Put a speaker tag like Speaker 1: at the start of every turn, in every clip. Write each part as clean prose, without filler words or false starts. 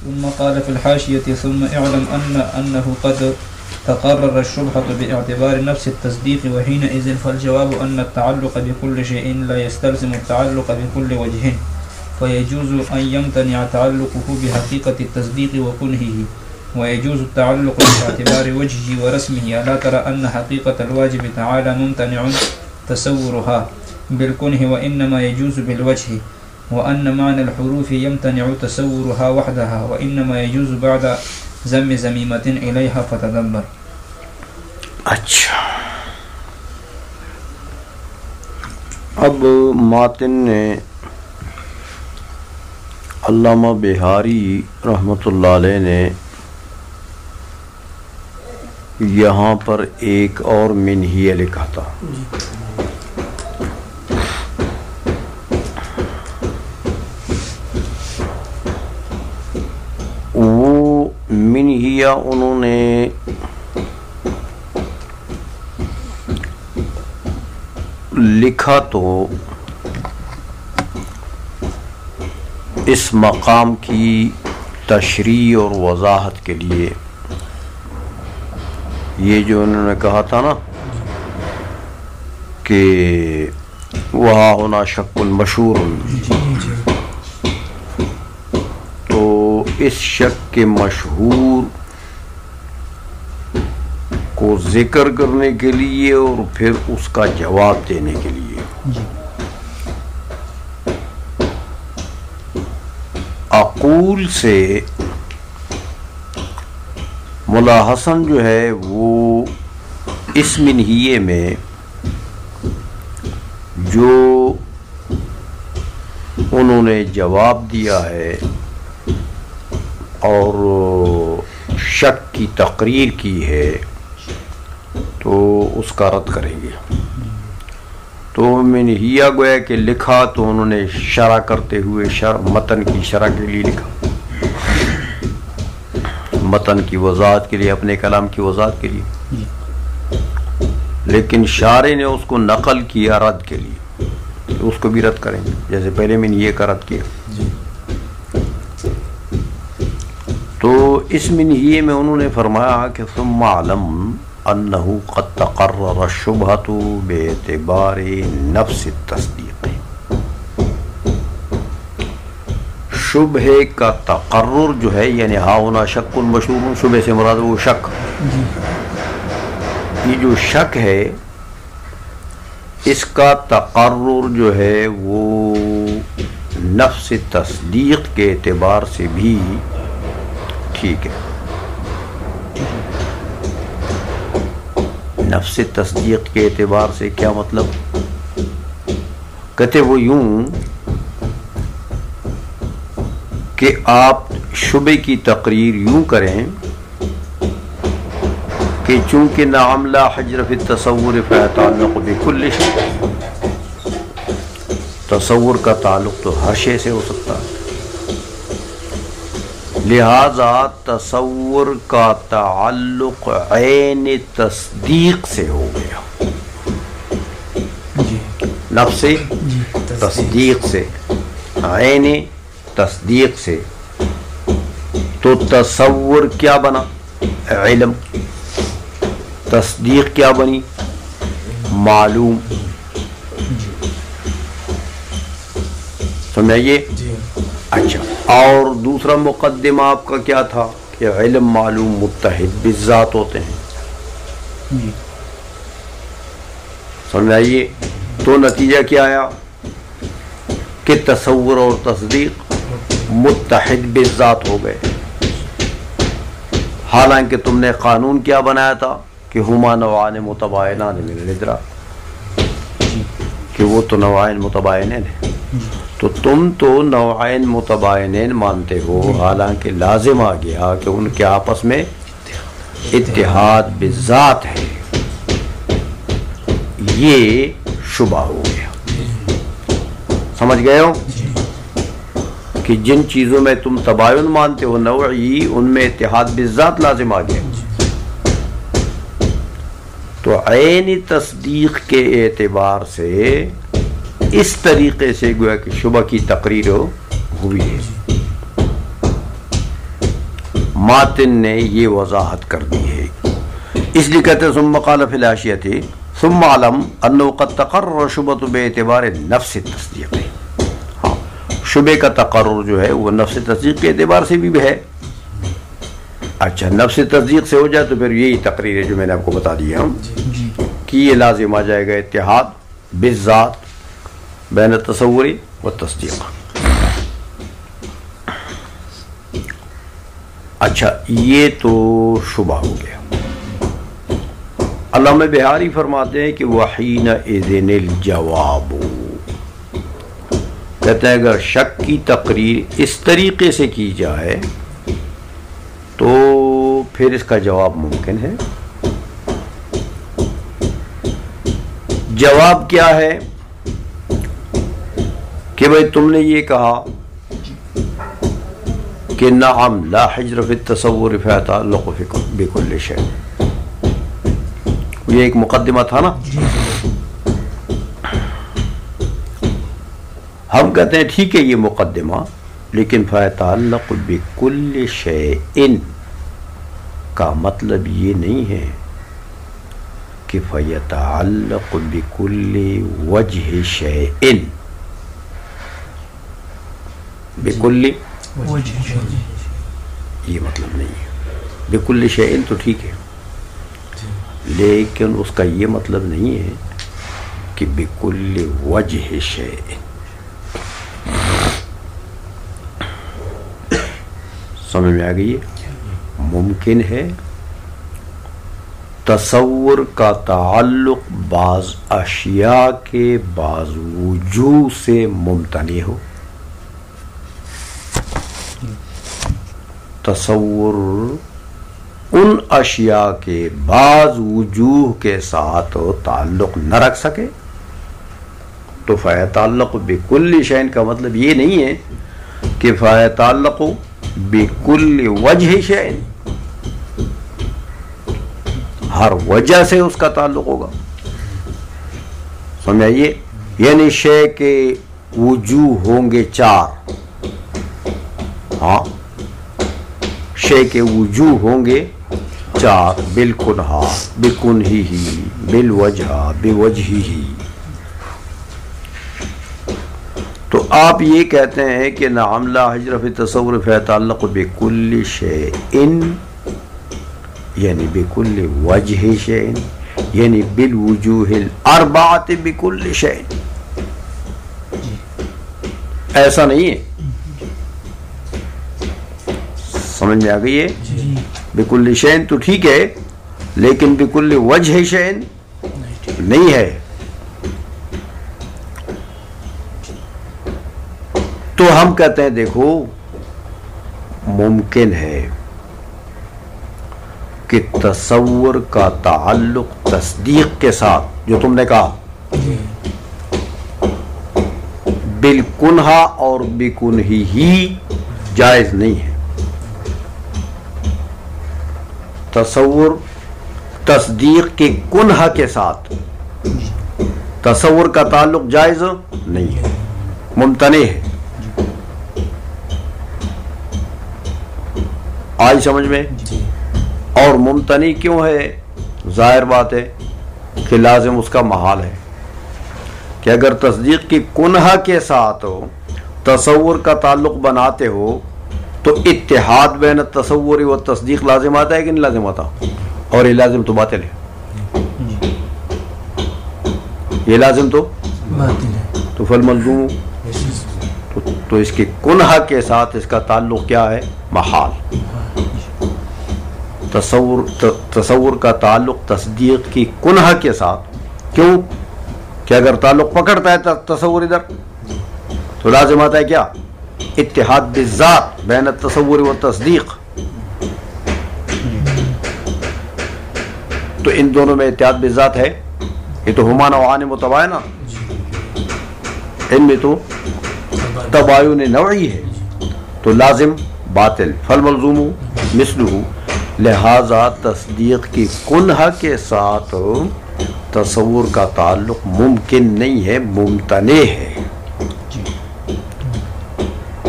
Speaker 1: ثم قال في الحاشية ثم اعلم أنه قد تقرر الشبهة باعتبار نفس التصديق وحينئذ فالجواب أن التعلق بكل شيء لا يستلزم التعلق بكل وجه فيجوز أن يمتنع تعلقه بحقيقة التصديق وكنهه ويجوز التعلق باعتبار وجهه ورسمه. ألا ترى أن حقيقة الواجب تعالى ممتنع تصورها بالكنه وإنما يجوز بالوجه وأن معنى الحروف يمتنع تصورها وحدها وإنما يجوز بعد ضم ضمیمة إليها فتدبر.
Speaker 2: اچھا، اب ماتن نے علامہ بہاری رحمۃ اللہ علیہ نے یہاں پر ایک اور منہیہ لکھا تھا. وہ منہیہ انہوں نے لکھا تو اس مقام کی تشریح اور وضاحت کے لیے. یہ جو انہوں نے کہا تھا نا کہ وہاں ہونا شک مشہور، تو اس شک کے مشہور کو ذکر کرنے کے لیے اور پھر اس کا جواب دینے کے لیے عقول سے ملا حسن جو ہے وہ اس منہیے میں جو انہوں نے جواب دیا ہے اور شک کی تقریر کی ہے تو اس کا رد کریں گے. تو منہیہ گویا کہ لکھا تو انہوں نے شرح کرتے ہوئے متن کی شرح کے لیے لکھا، متن کی وضاحت کے لیے، اپنے کلام کی وضاحت کے لیے، لیکن شارح نے اس کو نقل کیا رد کے لیے، تو اس کو بھی رد کریں گے جیسے پہلے منہیہ کا رد کیا. تو اس منہیے میں انہوں نے فرمایا کہ ثم علم انہ قد تقرر الشبہۃ باعتبار نفس التصدیق. شبہ کا تقرر جو ہے یعنی ہاں ہونا شک مشہور، شبہ سے مراد وہ شک، یہ جو شک ہے اس کا تقرر جو ہے وہ نفس تصدیق کے اعتبار سے بھی ٹھیک ہے. نفس تصدیق کے اعتبار سے کیا مطلب؟ کہتے وہ یوں کہ آپ شبہ کی تقریر یوں کریں کہ چونکہ نعم لا حجر فی التصور فیتعلق بکل شیء، تصور کا تعلق تو ہر شے سے ہو سکتا ہے، لہذا تصور کا تعلق عین تصدیق سے ہو گیا، نفس تصدیق سے، عین تصدیق سے. تو تصور کیا بنا؟ علم. تصدیق کیا بنی؟ معلوم. سمجھائیے. اچھا، اور دوسرا مقدمہ آپ کا کیا تھا کہ علم معلوم متحد بالذات ہوتے ہیں. سمجھائیے. تو نتیجہ کیا آیا کہ تصور اور تصدیق متحد بالذات ہو گئے. حالانکہ تم نے قانون کیا بنایا تھا کہ ہما نوعان متباینان من الادراک، کہ وہ تو نوعین متباینین ہیں. تو تم تو نوعین متباینین مانتے ہو، حالانکہ لازم آ گیا کہ ان کے آپس میں اتحاد بالذات ہے. یہ شبہ ہو گیا. سمجھ گئے ہو کہ جن چیزوں میں تم تباین مانتے ہو نوعی، ان میں اتحاد بالذات لازم آ گیا. تو عین تصدیق کے اعتبار سے اس طریقے سے گویا کہ شبہ کی تقریر ہوئی ہے. ماتن نے یہ وضاحت کر دی ہے، اس لیے کہتے ہیں ثم قال فی الحاشیۃ ثم علم انه قد تقرر شبهۃ باعتبار نفس التصدیق. ہاں شبے کا تقرر جو ہے وہ نفس تصدیق کے اعتبار سے بھی ہے. اچھا نفس تصدیق سے ہو جائے تو پھر یہی تقریر ہے جو میں نے آپ کو بتا دیا کہ یہ لازم آ جائے گا اتحاد بالذات بین التصور و تصدیق. اچھا یہ تو شبہ ہو گیا. علامہ بہاری فرماتے ہیں کہ وحین اذن الجواب، کہتے ہیں اگر شک کی تقریر اس طریقے سے کی جائے تو پھر اس کا جواب ممکن ہے. جواب کیا ہے کہ بھئی تم نے یہ کہا کہ نعم لا حجر فی التصور فیتعلق بکل شیء. یہ ایک مقدمہ تھا نا. ہم کہتے ہیں ٹھیک ہے یہ مقدمہ، لیکن فیتعلق بکل شیء کا مطلب یہ نہیں ہے کہ فیتعلق بکل وجہ شیء. بکل یہ مطلب نہیں ہے. بکل شیء تو ٹھیک ہے، لیکن اس کا یہ مطلب نہیں ہے کہ بکل وجہ شیء. سمجھ میں آ گئی ہے؟ ممکن ہے تصور کا تعلق بعض اشیاء کے بعض وجوہ سے ممتنع ہو. تصور ان اشیاء کے بعض وجوہ کے ساتھ تعلق نہ رکھ سکے تو فیتعلق بکل شیء کا مطلب یہ نہیں ہے کہ فیتعلق بکل وجہ شیء، ہر وجہ سے اس کا تعلق ہوگا. سمجھائیے، یعنی شے کے وجوہ ہوں گے 4. ہاں شے کے وجوہ ہوں گے 4، بالکنہا بکنہی بالوجہ بوجہی. تو آپ یہ کہتے ہیں کہ نعم لا حجر فی التصور فیتعلق بکل شیء، یعنی بکل وجہ شیء، یعنی بالوجوہ الاربعۃ بکل شیء. ایسا نہیں ہے. سمجھ میں آ گئی ہے؟ بکل شیء تو ٹھیک ہے، لیکن بکل وجہ شیء نہیں ہے. تو ہم کہتے ہیں دیکھو ممکن ہے کہ تصور کا تعلق تصدیق کے ساتھ جو تم نے کہا بالکنہا اور بکنہی ہی جائز نہیں ہے. تصور تصدیق کے کنہا کے ساتھ تصور کا تعلق جائز نہیں ہے، ممتنع ہے. آئی سمجھ میں؟ اور ممتنع کیوں ہے؟ ظاہر بات ہے کہ لازم اس کا محال ہے کہ اگر تصدیق کی کنہا کے ساتھ تصور کا تعلق بناتے ہو تو اتحاد بین التصور و تصدیق لازم آتا ہے کہ نہیں لازم آتا؟ اور یہ لازم تو باطل ہے. یہ لازم تو باطل ہے. تو فالملزوم تو اس کی کنہا کے ساتھ اس کا تعلق کیا ہے؟ محال. تصور کا تعلق تصدیق کی کنہا کے ساتھ، کیوں کہ اگر تعلق پکڑتا ہے تصور ادھر تو لازم آتا ہے کیا؟ اتحاد بالذات بین التصور و تصدیق. تو ان دونوں میں اتحاد بالذات ہے. یہ تو ہما نوعان متباینہ، ان میں تو تباین نوعی ہے، تو لازم باطل. فالملزوم مثلہ، لہذا تصدیق کی کنہا کے ساتھ تصور کا تعلق ممکن نہیں ہے، ممتنع ہے،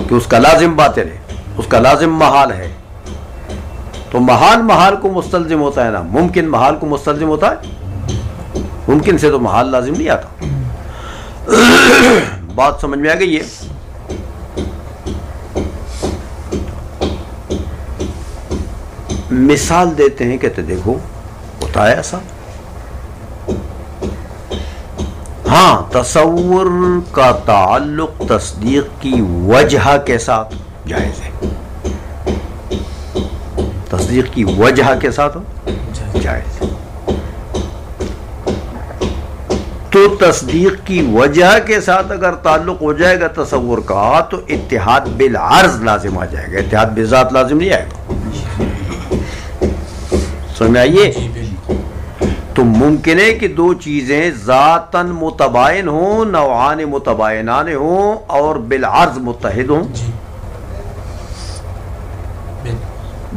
Speaker 2: کہ اس کا لازم باطل ہے، اس کا لازم محال ہے. تو محال محال کو مستلزم ہوتا ہے نا، ممکن محال کو مستلزم ہوتا ہے، ممکن سے تو محال لازم نہیں آتا. بات سمجھ میں آ گئی ہے؟ مثال دیتے ہیں، کہتے دیکھو ہوتا ہے ایسا. ہاں تصور کا تعلق تصدیق کی وجہ کے ساتھ جائز ہے، تصدیق کی وجہ کے ساتھ جائز ہے. تو تصدیق کی وجہ کے ساتھ اگر تعلق ہو جائے گا تصور کا تو اتحاد بالعرض لازم آ جائے گا، اتحاد بالذات لازم نہیں آئے گا. سمجھ میں آئیے؟ تو ممکن ہے کہ دو چیزیں ذاتاً متباین ہوں، نوعان متباینان ہوں اور بالعرض متحد ہوں،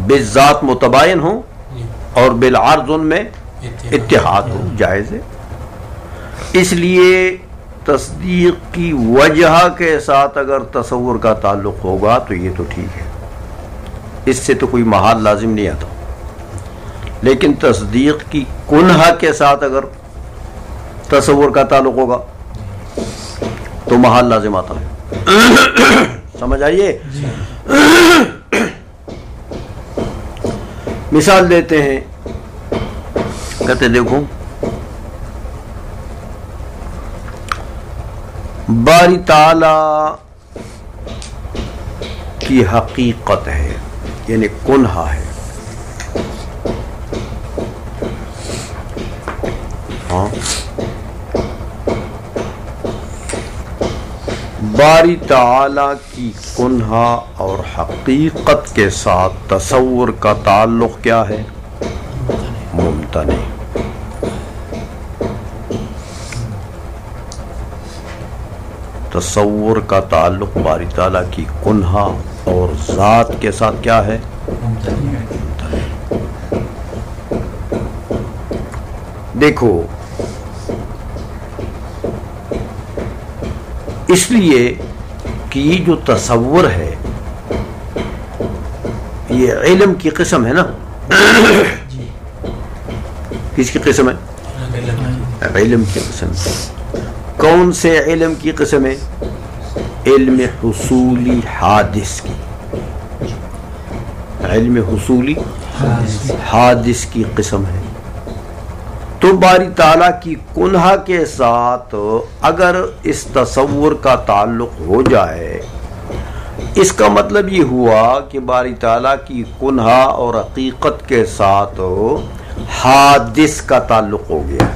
Speaker 2: بالذات متباین ہوں اور بالعرض ان میں اتحاد ہو، جائز ہے. اس لیے تصدیق کی وجہ کے ساتھ اگر تصور کا تعلق ہوگا تو یہ تو ٹھیک ہے، اس سے تو کوئی محال لازم نہیں آتا. لیکن تصدیق کی کنہا کے ساتھ اگر تصور کا تعلق ہوگا تو محال لازم آتا ہے. سمجھ آئیے؟ مثال دیتے ہیں، کہتے دیکھو باری تعالی کی حقیقت ہے، یعنی کنہا ہے. باری تعالی کی کنہا اور حقیقت کے ساتھ تصور کا تعلق کیا ہے؟ ممتنع. تصور کا تعلق باری تعالی کی کنہا اور ذات کے ساتھ کیا ہے؟ ممتنع. دیکھو اس لیے کہ یہ جو تصور ہے یہ علم کی قسم ہے نا. کس کی قسم ہے؟ علم کی قسم. کون سے علم کی قسم ہے؟ علم حصولی حادث کی، علم حصولی حادث کی قسم ہے. تو باری تعالیٰ کی کنہا کے ساتھ اگر اس تصور کا تعلق ہو جائے، اس کا مطلب یہ ہوا کہ باری تعالیٰ کی کنہا اور حقیقت کے ساتھ حادث کا تعلق ہو گیا.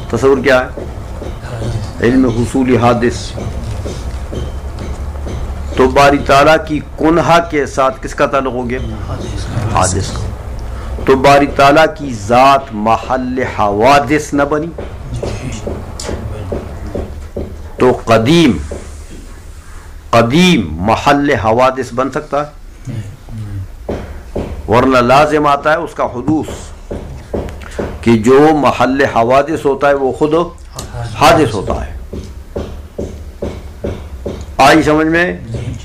Speaker 2: تصور کیا ہے؟ علم حصولی حادث. تو باری تعالیٰ کی کنہا کے ساتھ کس کا تعلق ہو گیا؟ حادث کا. تو باری تعالیٰ کی ذات محل حوادث نہ بنی، تو قدیم محل حوادث بن سکتا ہے؟ ورنہ لازم آتا ہے اس کا حدوث، کہ جو محل حوادث ہوتا ہے وہ خود حادث ہوتا ہے. آئی سمجھ میں؟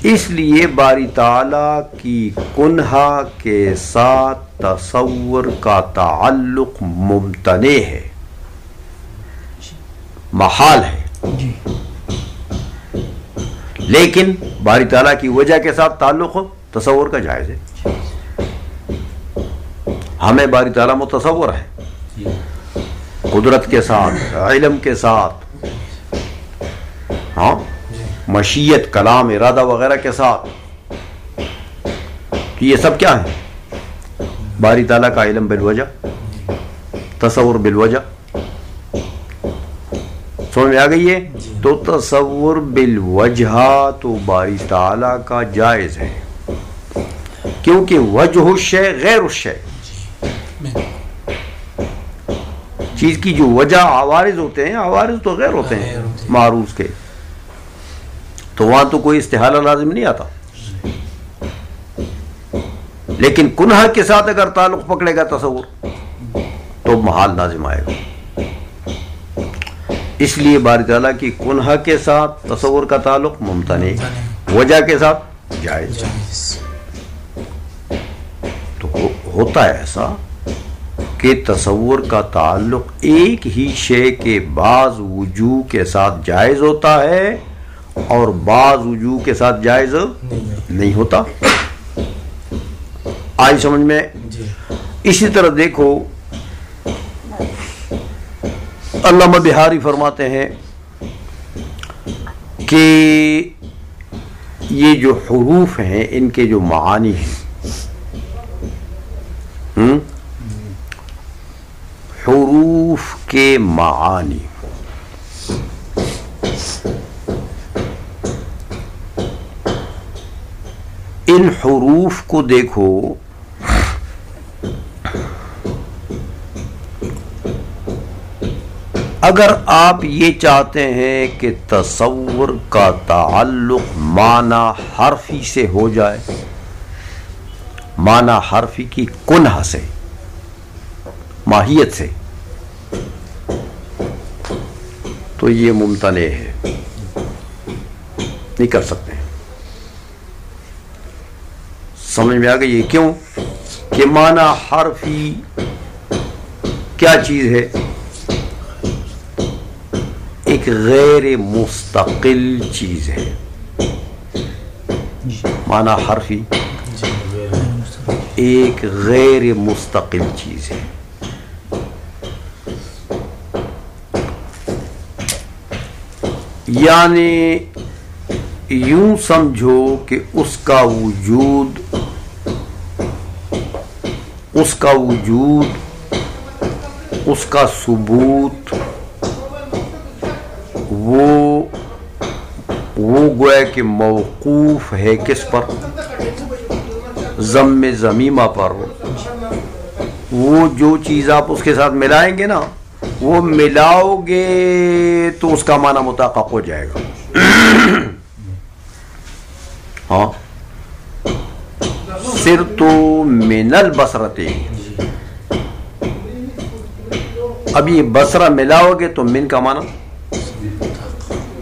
Speaker 2: اس لیے باری تعالیٰ کی کنہا کے ساتھ تصور کا تعلق ممتنع ہے، محال ہے. لیکن باری تعالیٰ کی وجہ کے ساتھ تعلق ہو تصور کا جائز ہے. ہمیں باری تعالیٰ متصور ہے، قدرت کے ساتھ، علم کے ساتھ، ہاں مشیت، کلام، ارادہ وغیرہ کے ساتھ. یہ سب کیا ہے؟ باری تعالیٰ کا علم بالوجہ، تصور بالوجہ. سمجھ میں آ گئی ہے؟ تو تصور بالوجہ تو باری تعالیٰ کا جائز ہے، کیونکہ وجہ الشے غیر الشے. چیز کی جو وجہ عوارض ہوتے ہیں، عوارض تو غیر ہوتے ہیں معروض کے، تو وہاں تو کوئی استحالہ لازم نہیں آتا. لیکن کنہا کے ساتھ اگر تعلق پکڑے گا تصور تو محال لازم آئے گا. اس لیے باری تعالیٰ کی کنہا کے ساتھ تصور کا تعلق ممتنع، وجہ کے ساتھ جائز. ہوتا ہے ایسا کہ تصور کا تعلق ایک ہی شے کے بعض وجوہ کے ساتھ جائز ہوتا ہے اور بعض وجوہ کے ساتھ جائز نہیں ہوتا. آئی سمجھ میں؟ اسی طرح دیکھو علامہ بہاری فرماتے ہیں کہ یہ جو حروف ہیں ان کے جو معانی ہیں حروف کے معانی ان حروف کو دیکھو اگر آپ یہ چاہتے ہیں کہ تصور کا تعلق معنی حرفی سے ہو جائے، معنی حرفی کی کنہ سے، ماہیت سے، تو یہ ممتنع ہے، نہیں کر سکتے. سمجھ میں آ گئی؟ یہ کیوں کہ معنی حرفی کیا چیز ہے؟ ایک غیر مستقل چیز ہے. معنی حرفی ایک غیر مستقل چیز ہے. یعنی یوں سمجھو کہ اس کا وجود اس کا ثبوت وہ گویا کہ موقوف ہے کس پر؟ ضم ضمیمہ پر. وہ جو چیز آپ اس کے ساتھ ملائیں گے نا، وہ ملاؤ گے تو اس کا معنی متحقق ہو جائے گا. ہاں، صرت من البصرتِ، اب یہ بصرہ ملاؤ گے تو من کا معنی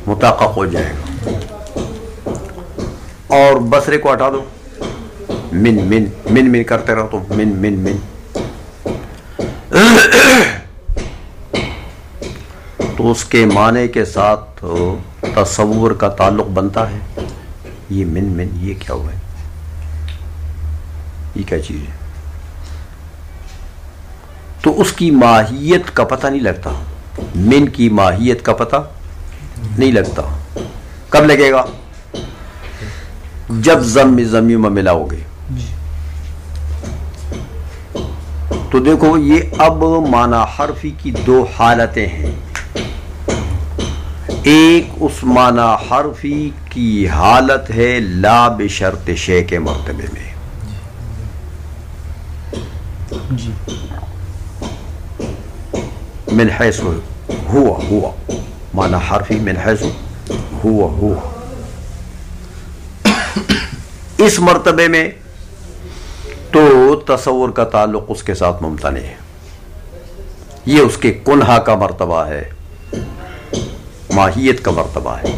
Speaker 2: متحقق ہو جائے گا، اور بصرے کو ہٹا دو، من من من من کرتے رہو تو من من من، تو اس کے معنی کے ساتھ تصور کا تعلق بنتا ہے. یہ من من یہ کیا ہوا ہے؟ یہ کیا چیز ہے؟ تو اس کی ماہیت کا پتہ نہیں لگتا. من کی ماہیت کا پتہ نہیں لگتا. کب لگے گا؟ جب ضم ضمیمہ ملاؤ گے. تو دیکھو یہ اب معنی حرفی کی دو حالتیں ہیں. ایک اس معنی حرفی کی حالت ہے لا بشرط شے کے مرتبے میں، من حیث ہوا معنی حرفی من حیث ہوا، اس مرتبے میں تو تصور کا تعلق اس کے ساتھ ممتنع ہے. یہ اس کے کنہا کا مرتبہ ہے، ماہیت کا مرتبہ ہے.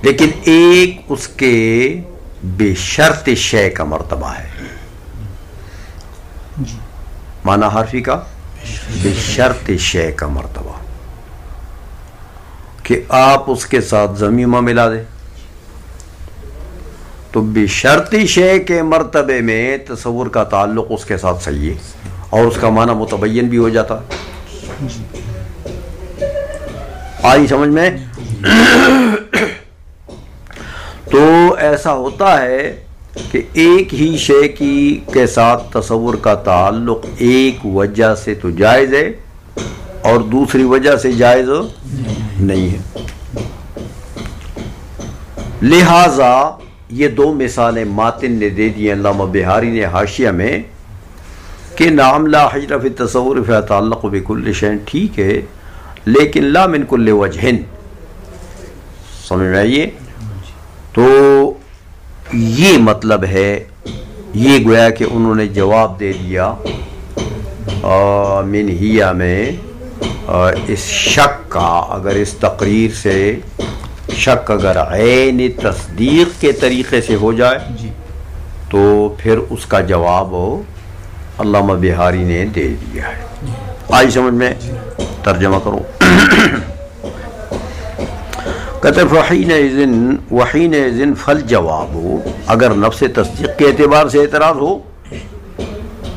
Speaker 2: لیکن ایک اس کے بے شرط شے کا مرتبہ ہے، معنی حرفی کا بے شرط شے کا مرتبہ، کہ آپ اس کے ساتھ ضمیمہ ملا دیں تو بے شرط شے کے مرتبے میں تصور کا تعلق اس کے ساتھ صحیح ہے اور اس کا معنی متبین بھی ہو جاتا. آئی سمجھ میں؟ تو ایسا ہوتا ہے کہ ایک ہی شے کے ساتھ تصور کا تعلق ایک وجہ سے تو جائز ہے اور دوسری وجہ سے جائز نہیں ہے. لہذا یہ دو مثالیں ماتن نے دے دی علامہ بہاری نے حاشیہ میں کہ نعم لا حجر فی التصور فیتعلق بکل شیء، ٹھیک ہے، لیکن لا من کل وجہ. سمجھ میں آئیے؟ تو یہ مطلب ہے، یہ گویا کہ انہوں نے جواب دے دیا منہیہ میں اس شک کا. اگر اس تقریر سے شک اگر عین تصدیق کے طریقے سے ہو جائے تو پھر اس کا جواب علامہ بہاری نے دے دیا ہے. آئی سمجھ میں؟ ترجمہ کرو. کہتے وحینئذ فالجواب، اگر نفس تصدیق کے اعتبار سے اعتراض ہو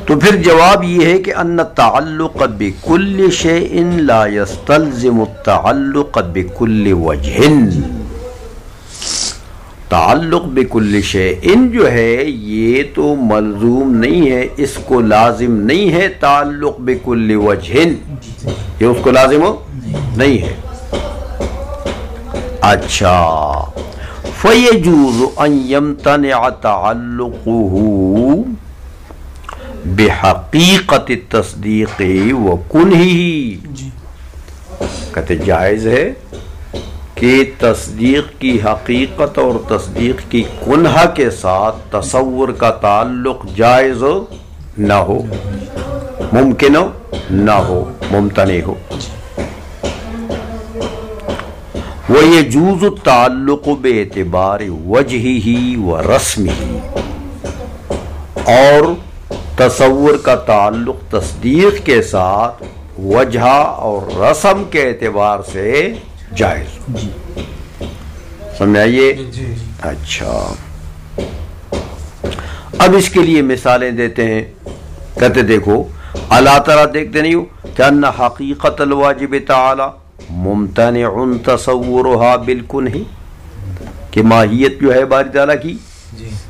Speaker 2: تو پھر جواب یہ ہے کہ ان التعلق بکل شیء لا یستلزم التعلق بکل وجہ. تعلق بکل شیء جو ہے یہ تو ملزوم نہیں ہے، اس کو لازم نہیں ہے تعلق بکل وجہ، یہ اس کو لازم نہیں ہے. اچھا، فَيَجُوزُ أَن يَمْتَنِعَ تَعَلُّقُهُ بِحَقِيقَةِ التَّصْدِيقِ وَكُنْهِهِ. کہتے جائز ہے کہ تصدیق کی حقیقت اور تصدیق کی کنہ کے ساتھ تصور کا تعلق جائز نہ ہو، ممکن نہ ہو، ممتنع ہو. وَيَجُوزُ التَّعَلُّقُ بِاعْتِبَارِ وَجْهِهِ وَرَسْمِهِ، اور تصور کا تعلق تصدیق کے ساتھ وجہ اور رسم کے اعتبار سے جائز. سمجھائیے؟ اچھا، اب اس کے لیے مثالیں دیتے ہیں. کہتے دیکھو، اللہ تعالیٰ دیکھتے نہیں ہو کہ ان حقیقت الواجب تعالی ممتنع تصورها بالکنہ، کہ ماہیت جو ہے باری تعالیٰ کی،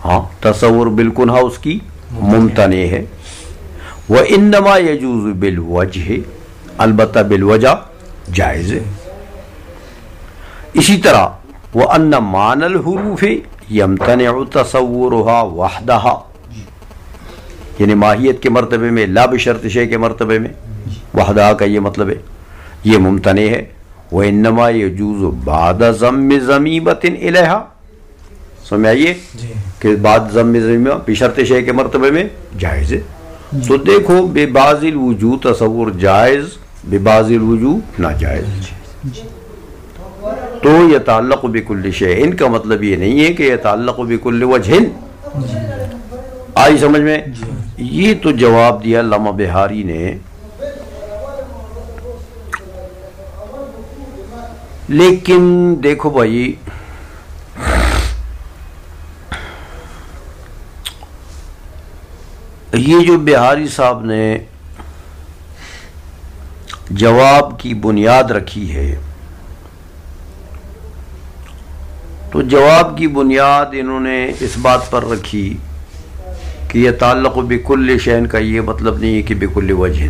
Speaker 2: ہاں تصور بالکنہ اس کی ممتنع ہے. وانما یجوز بالوجہ، البتہ بالوجہ جائز ہے. اسی طرح وان معنی الحروف یمتنع تصورها وحدها، یعنی ماہیت کے مرتبے میں، لا بشرط شے کے مرتبے میں، وحدہ کا یہ مطلب ہے، یہ ممتنع ہے. وَإِنَّمَا يَجُوزُ بَعْدَ ضَمِّ ضَمِیمَةٍ إِلَيْهَا. سمجھائیے کہ بعد ضم ضمیمہ بشرط شے کے مرتبے میں جائز ہے. تو دیکھو، ببعض الوجوہ تصور جائز، ببعض الوجوہ ناجائز. تو یتعلق بکل شیء، ان کا مطلب یہ نہیں ہے کہ یتعلق بکل وجہ. آئی سمجھ میں؟ یہ تو جواب دیا علامہ بہاری نے. لیکن دیکھو بھائی، یہ جو بہاری صاحب نے جواب کی بنیاد رکھی ہے، تو جواب کی بنیاد انہوں نے اس بات پر رکھی کہ یہ تعلق بکل شین کا یہ مطلب نہیں ہے کہ بکل وجہ.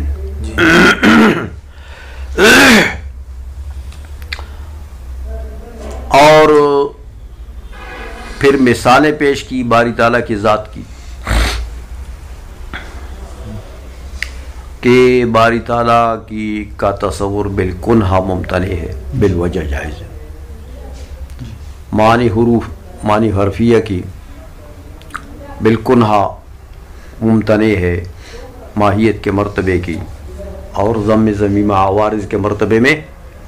Speaker 2: اور پھر مثالیں پیش کی باری تعالیٰ کی ذات کی کہ باری تعالیٰ کی کا تصور بالکنہ ممتنع ہے، بالوجہ جائز ہے. معنی حروف، معنی حرفیہ کی بالکنہ ممتنع ہے ماہیت کے مرتبے کی، اور ضم ضمیمہ عوارض کے مرتبے میں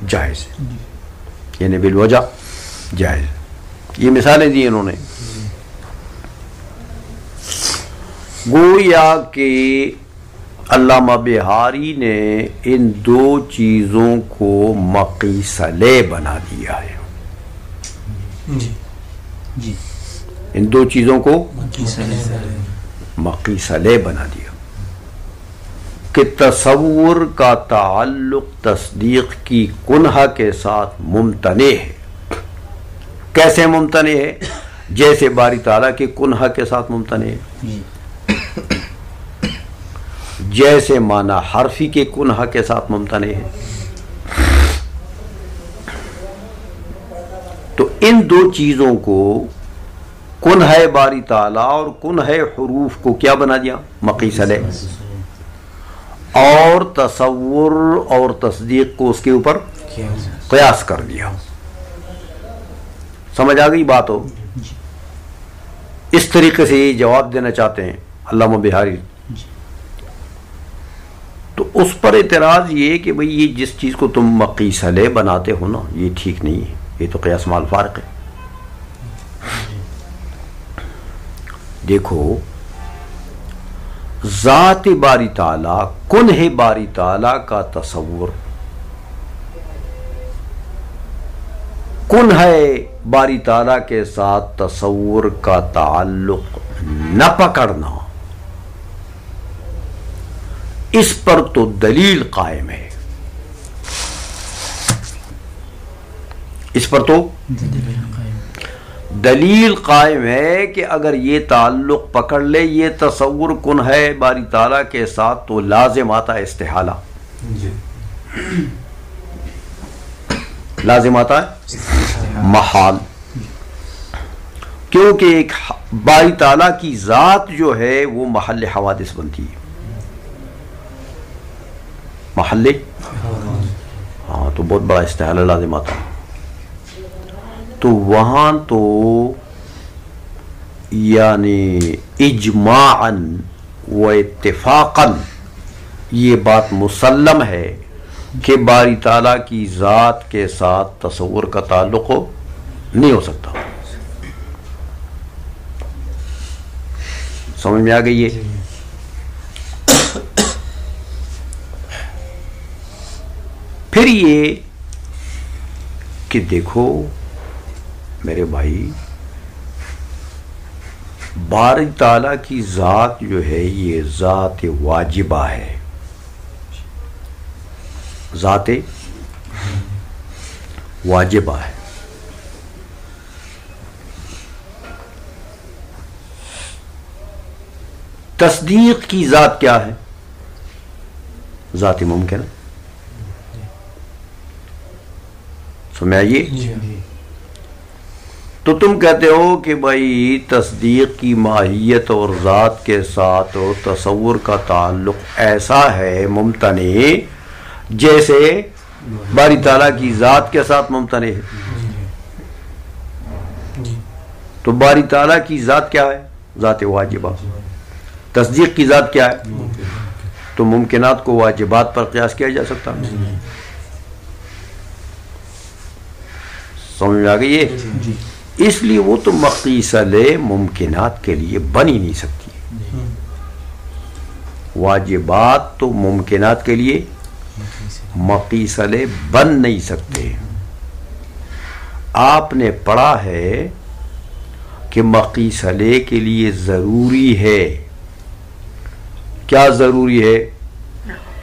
Speaker 2: جائز ہے، یعنی بالوجہ جائز. یہ مثالیں دی انہوں نے. گویا کہ علامہ بہاری نے ان دو چیزوں کو مقیس علیہ بنا دیا ہے. ان دو چیزوں کو مقیس علیہ بنا دیا کہ تصور کا تعلق تصدیق کی کنہ کے ساتھ ممتنع ہے. کیسے ممتنع ہے؟ جیسے باری تعالیٰ کی کنہ کے ساتھ ممتنع ہے، جیسے معنی حرفی کے کنہ کے ساتھ ممتنع ہے. تو ان دو چیزوں کو، کنہ باری تعالیٰ اور کنہ حروف کو کیا بنا دیا؟ مقیس علیہ. اور تصور اور تصدیق کو اس کے اوپر قیاس کر دیا. سمجھ آ گئی بات ہو؟ اس طریقے سے یہ جواب دینا چاہتے ہیں علامہ بہاری. تو اس پر اعتراض یہ کہ بھئی یہ جس چیز کو تم مقیس علیہ بناتے ہو نا، یہ ٹھیک نہیں ہے، یہ تو قیاس مع الفارق ہے. دیکھو ذات باری تعالیٰ، کنہ باری تعالیٰ کا تصور، کنہ باری تعالیٰ کے ساتھ تصور کا تعلق نہ پکڑنا، اس پر تو دلیل قائم ہے، اس پر تو دلیل قائم ہے کہ اگر یہ تعلق پکڑ لے، یہ تصور کن ہے باری تعالیٰ کے ساتھ، تو لازم آتا ہے استحالہ، لازم آتا ہے محال، کیونکہ ایک باری تعالیٰ کی ذات جو ہے وہ محل حوادث بنتی ہے، محل، ہاں، تو بہت بڑا استحالہ لازم آتا ہے۔ تو وہاں تو یعنی اجماعاً و اتفاقاً یہ بات مسلم ہے کہ باری تعالیٰ کی ذات کے ساتھ تصور کا تعلق نہیں ہو سکتا۔ سمجھ میں آ گئی ہے؟ پھر یہ کہ دیکھو میرے بھائی، باری تعالیٰ کی ذات جو ہے یہ ذات واجبہ ہے، ذات واجبہ ہے۔ تصدیق کی ذات کیا ہے؟ ذات ممکن ہے۔ سمجھ آئیے؟ تو تم کہتے ہو کہ بھائی تصدیق کی ماہیت اور ذات کے ساتھ تصور کا تعلق ایسا ہے ممتنع جیسے باری تعالیٰ کی ذات کے ساتھ ممتنع ہے۔ تو باری تعالیٰ کی ذات کیا ہے؟ ذات واجبہ۔ تصدیق کی ذات کیا ہے؟ تو ممکنات کو واجبات پر قیاس کیا جا سکتا ہے۔ سمجھ میں آ گئی ہے؟ اس لیے وہ تو مقیس علیہ ممکنات کے لیے بن ہی نہیں سکتی، واجبات تو ممکنات کے لیے مقیس علیہ بن نہیں سکتے۔ آپ نے پڑھا ہے کہ مقیس علیہ کے لیے ضروری ہے، کیا ضروری ہے؟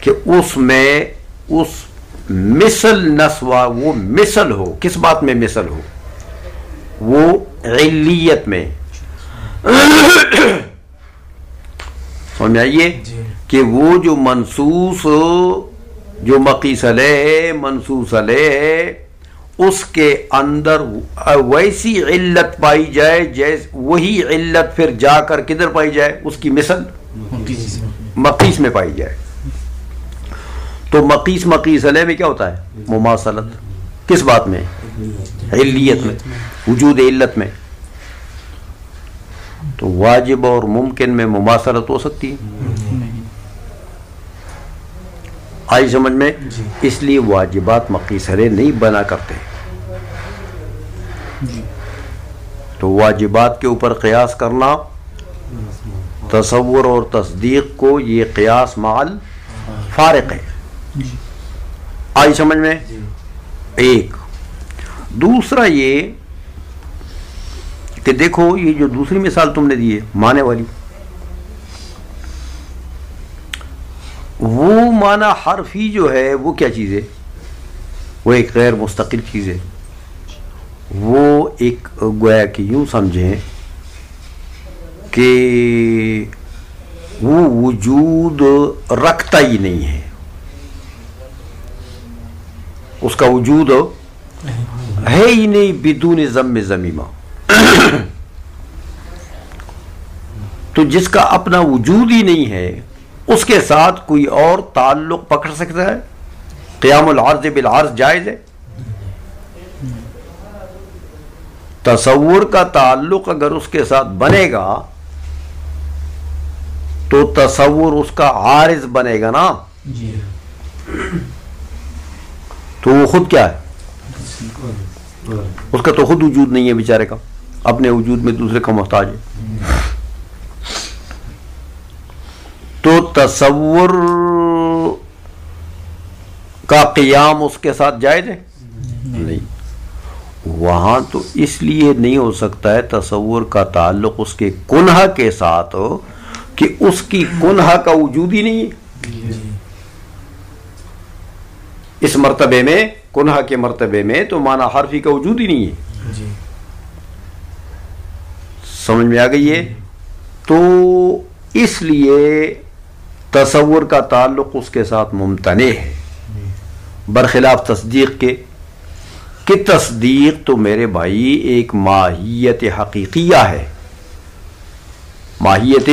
Speaker 2: کہ اس میں اس مثل نسوا وہ مثل ہو، کس بات میں مثل ہو؟ وہ علیت میں۔ سمجھ آئیے کہ وہ جو منصوص، جو مقیس علیہ ہے، منصوص علیہ ہے، اس کے اندر ویسی علت پائی جائے جیسے وہی علت پھر جا کر کدھر پائی جائے؟ اس کی مثل مقیس میں پائی جائے۔ تو مقیس علیہ میں کیا ہوتا ہے؟ مماثلت۔ کس بات میں؟ علیت میں، وجود علت میں۔ تو واجب اور ممکن میں مماثلت ہو سکتی ہے؟ آئی سمجھ میں؟ اس لیے واجبات مقیس علیہ نہیں بنا کرتے۔ تو واجبات کے اوپر قیاس کرنا، تصور اور تصدیق کو، یہ قیاس مال فارق ہے۔ آئی سمجھ میں؟ ایک دوسرا یہ کہ دیکھو یہ جو دوسری مثال تم نے دی ہے معنی والی، وہ معنی حرفی جو ہے وہ کیا چیز ہے؟ وہ ایک غیر مستقل چیز ہے۔ وہ ایک گویا کہ یوں سمجھیں کہ وہ وجود رکھتا ہی نہیں ہے، اس کا وجود ہے ہی نہیں بدون ضم ضمیمہ۔ تو جس کا اپنا وجود ہی نہیں ہے اس کے ساتھ کوئی اور تعلق پکڑ سکتا ہے؟ قیام العرض بالعرض جائز ہے؟ تصور کا تعلق اگر اس کے ساتھ بنے گا تو تصور اس کا عارض بنے گا نا، تو وہ خود کیا ہے؟ اس کا تو خود وجود نہیں ہے بیچارے کا، اپنے وجود میں دوسرے کا محتاج ہے۔ تصور کا قیام اس کے ساتھ جائز ہے؟ نہیں. وہاں تو اس لیے نہیں ہو سکتا ہے تصور کا تعلق اس کے کنہ کے ساتھ ہو کہ اس کی کنہ کا وجود ہی نہیں ہے. اس مرتبے میں، کنہ کے مرتبے میں تو معنی حرفی کا وجود ہی نہیں ہے. سمجھ میں آ گئی ہے؟ تو اس لیے تصور کا تعلق اس کے ساتھ ممتنع ہے، برخلاف تصدیق کے، کہ تصدیق تو میرے بھائی ایک ماہیت حقیقیہ ہے، ماہیت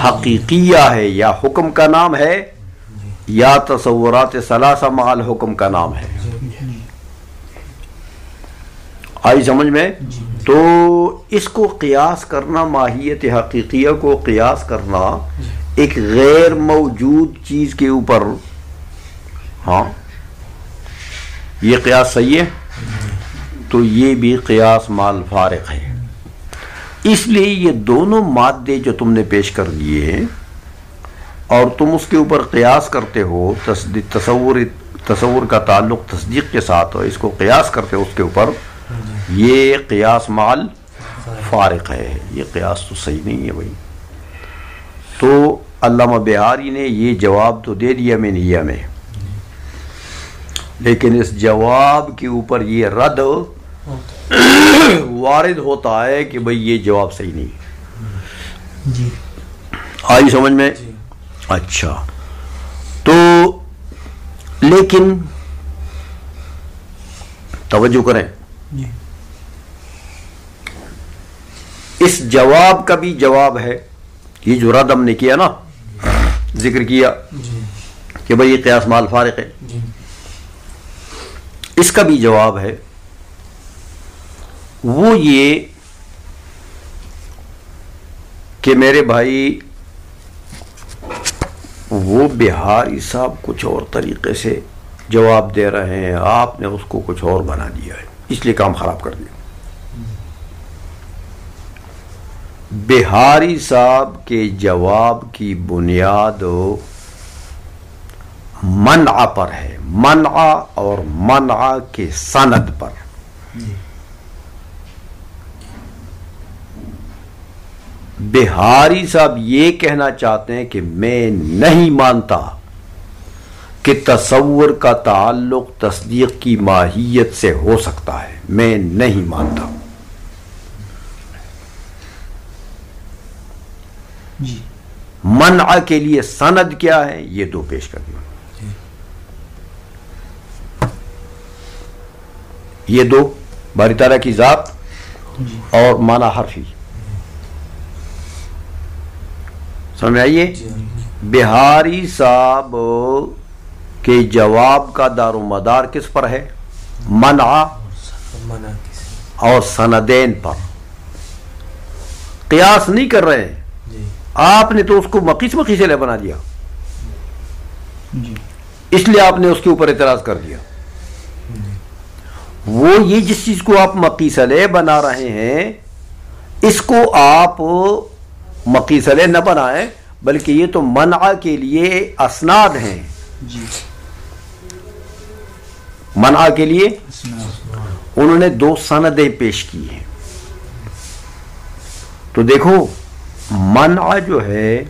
Speaker 2: حقیقیہ ہے، یا حکم کا نام ہے یا تصورات ثلاثہ مع الحکم کا نام ہے. آئی سمجھ میں؟ تو اس کو قیاس کرنا، ماہیت حقیقیہ کو قیاس کرنا ایک غیر موجود چیز کے اوپر، ہاں یہ قیاس صحیح ہے؟ تو یہ بھی قیاس مال فارق ہے. اس لیے یہ دونوں مادے جو تم نے پیش کر دیے ہیں اور تم اس کے اوپر قیاس کرتے ہو، تصور کا تعلق تصدیق کے ساتھ ہو، اس کو قیاس کرتے ہو اس کے اوپر، یہ قیاس مال فارق ہے. یہ قیاس تو صحیح نہیں ہے بھائی. تو علامہ بہاری نے یہ جواب تو دے دیا منہیہ میں، لیکن اس جواب کے اوپر یہ رد وارد ہوتا ہے کہ بھئی یہ جواب صحیح نہیں.
Speaker 1: جی
Speaker 2: آئی سمجھ میں؟ اچھا، تو لیکن توجہ کریں، اس جواب کا بھی جواب ہے. یہ جو رد ہم نے کیا نا، ذکر کیا کہ بھئی یہ قیاس مال فارق ہے، اس کا بھی جواب ہے. وہ یہ کہ میرے بھائی وہ بہاری صاحب کچھ اور طریقے سے جواب دے رہے ہیں، آپ نے اس کو کچھ اور بنا دیا ہے، اس لیے کام خراب کر دیا. بہاری صاحب کے جواب کی بنیاد منع پر ہے، منع اور منع کے سند پر. بہاری صاحب یہ کہنا چاہتے ہیں کہ میں نہیں مانتا کہ تصور کا تعلق تصدیق کی ماہیت سے ہو سکتا ہے، میں نہیں مانتا. منع کے لیے سند کیا ہے یہ دو پیش کر دیا. یہ دو باری تعالیٰ کی ذات اور معنی حرفی. سمجھ آئیے؟ بہاری صاحب کے جواب کا دار و مدار کس پر ہے؟ منع اور سندین پر. قیاس نہیں کر رہے ہیں، آپ نے تو اس کو مقیس لے بنا دیا، اس لیے آپ نے اس کے اوپر اعتراض کر دیا. وہ یہ جس چیز کو آپ مقیس لے بنا رہے ہیں، اس کو آپ مقیس لے نہ بنائیں، بلکہ یہ تو منع کے لیے اسناد ہیں. منع کے لیے انہوں نے دو سندیں پیش کی ہیں. تو دیکھو، منع جو ہے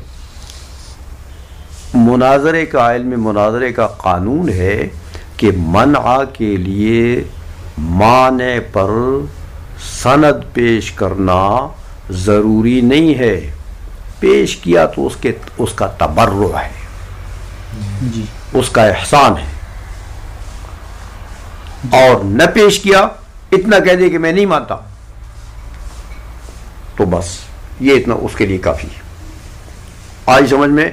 Speaker 2: مناظرے کا، علم مناظرے کا قانون ہے کہ منع کے لیے معنی پر سند پیش کرنا ضروری نہیں ہے. پیش کیا تو اس کا تبرع ہے، اس کا احسان ہے، اور نہ پیش کیا، اتنا کہہ دے کہ میں نہیں مانتا، تو بس یہ اتنا اس کے لیے کافی ہے. آئی سمجھ میں؟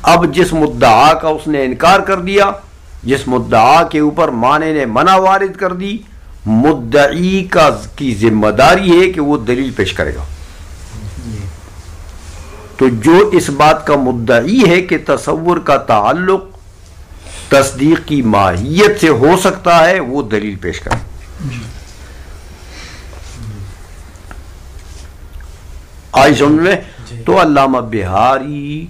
Speaker 2: اب جس مدعا کا اس نے انکار کر دیا، جس مدعا کے اوپر معنی نے منع وارد کر دی، مدعی کی ذمہ داری ہے کہ وہ دلیل پیش کرے گا. تو جو اس بات کا مدعی ہے کہ تصور کا تعلق تصدیق کی ماہیت سے ہو سکتا ہے، وہ دلیل پیش کرے. آئی سمجھ میں؟ تو علامہ بہاری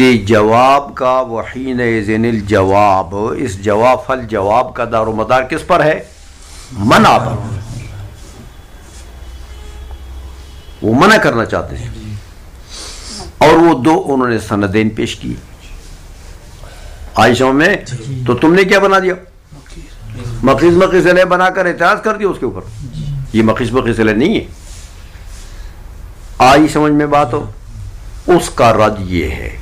Speaker 2: کہ جواب کا وحین اذن الجواب، اس جواب فل جواب کا دار و مدار کس پر ہے؟ منع پر. وہ منع کرنا چاہتے ہیں اور وہ دو انہوں نے سندین پیش کی عائشہ میں. تو تم نے کیا بنا دیا؟ مقیس مقیس علیہ بنا کر اعتراض کر دیا اس کے اوپر. یہ مقیس مقیس علیہ نہیں ہے. آئی سمجھ میں بات ہو؟ اس کا رد یہ ہے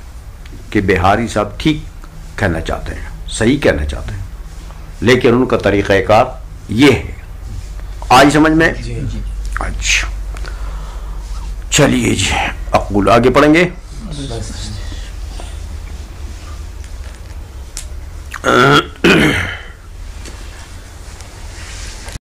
Speaker 2: کہ بہاری صاحب ٹھیک کہنا چاہتے ہیں، صحیح کہنا چاہتے ہیں، لیکن ان کا طریقہ کار یہ ہے. آئی سمجھ میں؟ اچھا چلیے جی اقول آگے پڑھیں گے.